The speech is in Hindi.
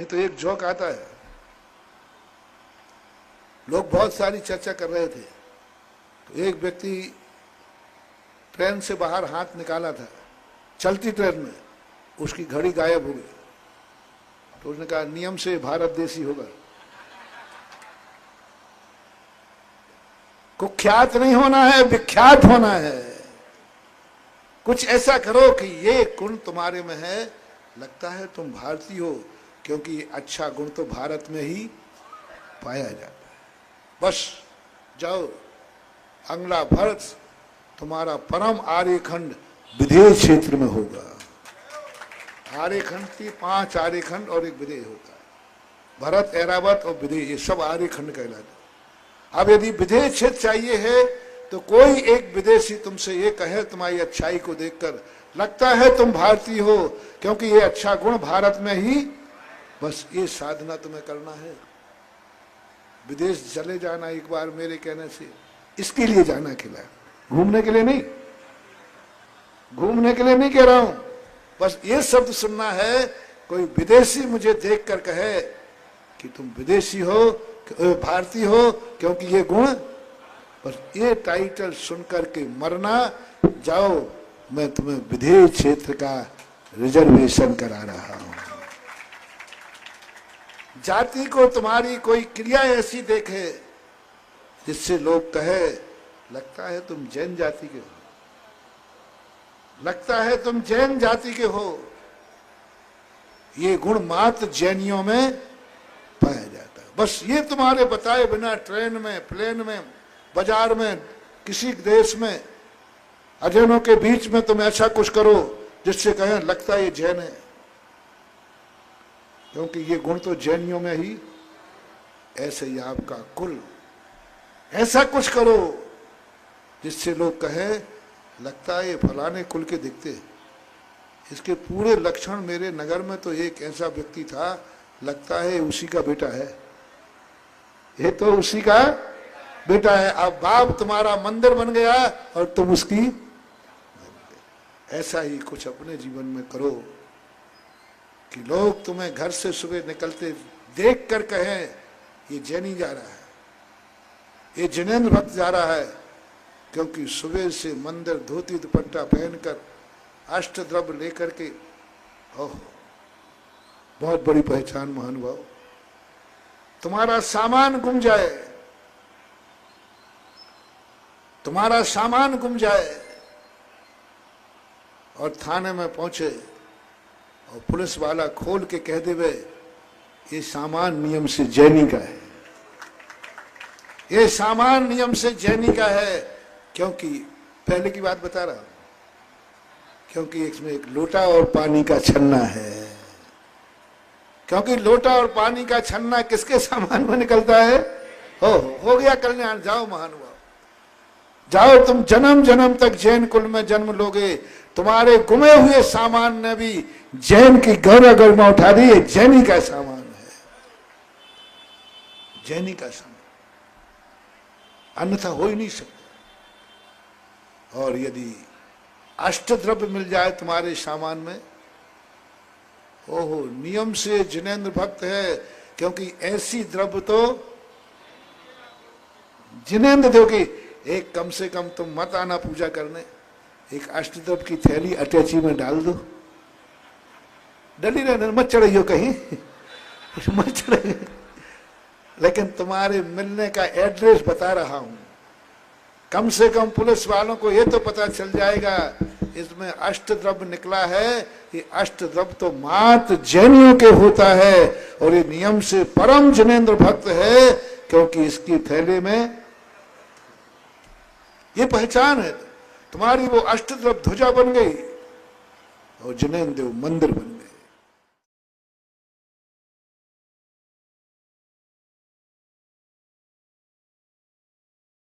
तो एक जोक आता है, लोग बहुत सारी चर्चा कर रहे थे, तो एक व्यक्ति ट्रेन से बाहर हाथ निकाला था, चलती ट्रेन में, उसकी घड़ी गायब हो गई। तो उसने कहा नियम से भारत देशी होगा। कुख्यात नहीं होना है, विख्यात होना है। कुछ ऐसा करो कि ये गुण तुम्हारे में है, लगता है तुम भारतीय हो, क्योंकि अच्छा गुण तो भारत में ही पाया जाता है। बस जाओ, अगला भारत तुम्हारा परम आर्यखंड विधेय क्षेत्र में होगा। आर्यखंड की 5 आर्यखंड और एक विधेय होता है, भरत, ऐरावत और विधेय, ये सब आर्यखंड कहलाते। अब यदि विधेय क्षेत्र चाहिए है तो कोई एक विदेशी तुमसे ये कहे तुम्हारी अच्छाई को देखकर, लगता है तुम भारतीय हो, क्योंकि ये अच्छा गुण भारत में ही, बस ये साधना तुम्हें करना है। विदेश चले जाना एक बार मेरे कहने से, इसके लिए जाना खिला, घूमने के लिए नहीं, घूमने के लिए नहीं कह रहा हूं। बस ये शब्द सुनना है, कोई विदेशी मुझे देखकर कहे कि तुम विदेशी हो, भारतीय हो, क्योंकि ये गुण, बस ये टाइटल सुनकर के मरना। जाओ, मैं तुम्हें विधेय क्षेत्र का रिजर्वेशन करा रहा हूं। जाति को तुम्हारी कोई क्रिया ऐसी देखे जिससे लोग कहे लगता है तुम जैन जाति के हो, लगता है तुम जैन जाति के हो। ये गुण मात्र जैनियों में पाया जाता है। बस ये तुम्हारे बताए बिना ट्रेन में, प्लेन में, बाजार में, किसी देश में अजैनों के बीच में तुम ऐसा कुछ करो जिससे कहें लगता है ये जैन है, क्योंकि ये गुण तो जैनियों में ही। ऐसे ही आपका कुल, ऐसा कुछ करो जिससे लोग कहें लगता है ये फलाने कुल के दिखते। इसके पूरे लक्षण, मेरे नगर में तो एक ऐसा व्यक्ति था, लगता है उसी का बेटा है, ये तो उसी का बेटा है। अब बाप तुम्हारा मंदिर बन गया और तुम उसकी। ऐसा ही कुछ अपने जीवन में करो कि लोग तुम्हें घर से सुबह निकलते देख कर कहें ये जैनी जा रहा है, ये जिनेंद्र भक्त जा रहा है, क्योंकि सुबह से मंदिर धोती दुपट्टा पहनकर अष्टद्रव्य लेकर के। ओह, बहुत बड़ी पहचान महानुभाव। तुम्हारा सामान गुम जाए, तुम्हारा सामान गुम जाए और थाने में पहुंचे और पुलिस वाला खोल के कह देवे ये सामान नियम से जैनी का है, ये सामान नियम से जैनी का है। क्योंकि पहले की बात बता रहा हूं, क्योंकि इसमें एक लोटा और पानी का छन्ना है। क्योंकि लोटा और पानी का छन्ना किसके सामान में निकलता है? हो गया कल्याण। जाओ महानुभाव, जाओ, तुम जन्म जन्म तक जैन कुल में जन्म लोगे। तुम्हारे गुमे हुए सामान ने भी जैन की गौरव गरिमा उठा दी। ये जैनी का सामान है, जैनी का सामान, अन्यथा हो ही नहीं सकता। और यदि अष्टद्रव्य मिल जाए तुम्हारे सामान में, ओहो, नियम से जिनेंद्र भक्त है, क्योंकि ऐसी द्रव्य तो जिनेंद्र दोगे। एक कम से कम तुम मत आना पूजा करने, एक अष्टद्रव्य की थैली अटैची में डाल दो, डली रहने, मत चढ़ियो कहीं मत चढ़ियो। लेकिन तुम्हारे मिलने का एड्रेस बता रहा हूं, कम से कम पुलिस वालों को ये तो पता चल जाएगा इसमें अष्टद्रव्य निकला है। ये अष्टद्रव्य तो मात्र जैनियों के होता है और ये नियम से परम जिनेंद्र भक्त है, क्योंकि इसकी थैले में ये पहचान है। तुम्हारी वो अष्टद्रव्य ध्वजा बन गई और जिनेंद्र देव मंदिर बन गए।